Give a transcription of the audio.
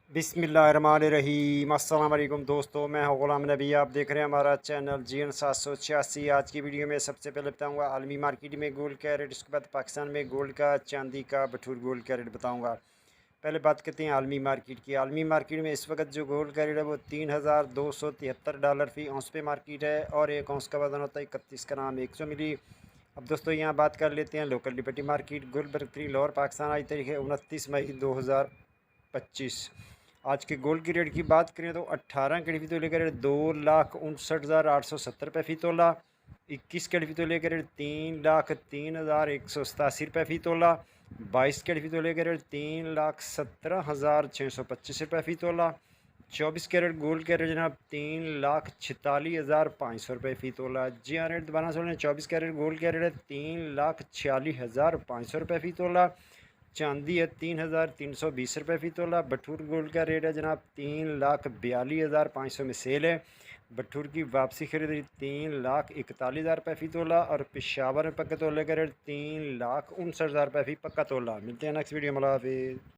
बिस्मिल्लाहिर्रहमानिर्रहीम। अस्सलाम वालेकुम दोस्तों, मैं हूं ग़ुलाम नबी। आप देख रहे हैं हमारा चैनल GN 786। आज की वीडियो में सबसे पहले बताऊंगा आलमी मार्केट में गोल्ड का रेट, उसके बाद पाकिस्तान में गोल्ड का, चांदी का, बटूर गोल्ड का रेट बताऊंगा। पहले बात करते हैं आलमी मार्केट की। आलमी मार्केट में इस वक्त जो गोल्ड का रेट है वो $3,273 फ़ी औंस पे मार्केट है और एक औंस का वज़न होता है 31 ग्राम 100 मिली। अब दोस्तों यहाँ बात कर लेते हैं लोकल लिबर्टी मार्केट। गोल्ड बरकरी लाहौर पाकिस्तान आज तारीख है 29 मई 2025। आज के गोल्ड की रेट की बात करें तो 18 कैरेट फ़ी तोले का रेट 2,59,870 रुपये फ़ी तोला। 21 कैरेट फ़ी तोले का रेट 3,03,187 रुपये फ़ी तोला। 22 कैरेट फ़ी तोले का रेट 3,17,625 रुपये फ़ी तोला। 24 कैरेट गोल्ड का रेट जनाब 3,46,500 रुपये फ़ी तोला। जी हाँ, रेट दोबारा सुन लें। 24 कैरेट गोल्ड का रेट है 3,46,500 रुपये फ़ी तोला। चांदी है 3,320 रुपये फ़ी तोला। बटूर गोल्ड का रेट है जनाब 3,42,500 में सेल है। बटूर की वापसी खरीदी 3,41,000 रुपये फ़ी तोला और पेशावर में पक्का तोले का रेट 3,59,000 रुपये फ़ी पक्का तोला। मिलते हैं नेक्स्ट वीडियो में। अल्लाह हाफिज़।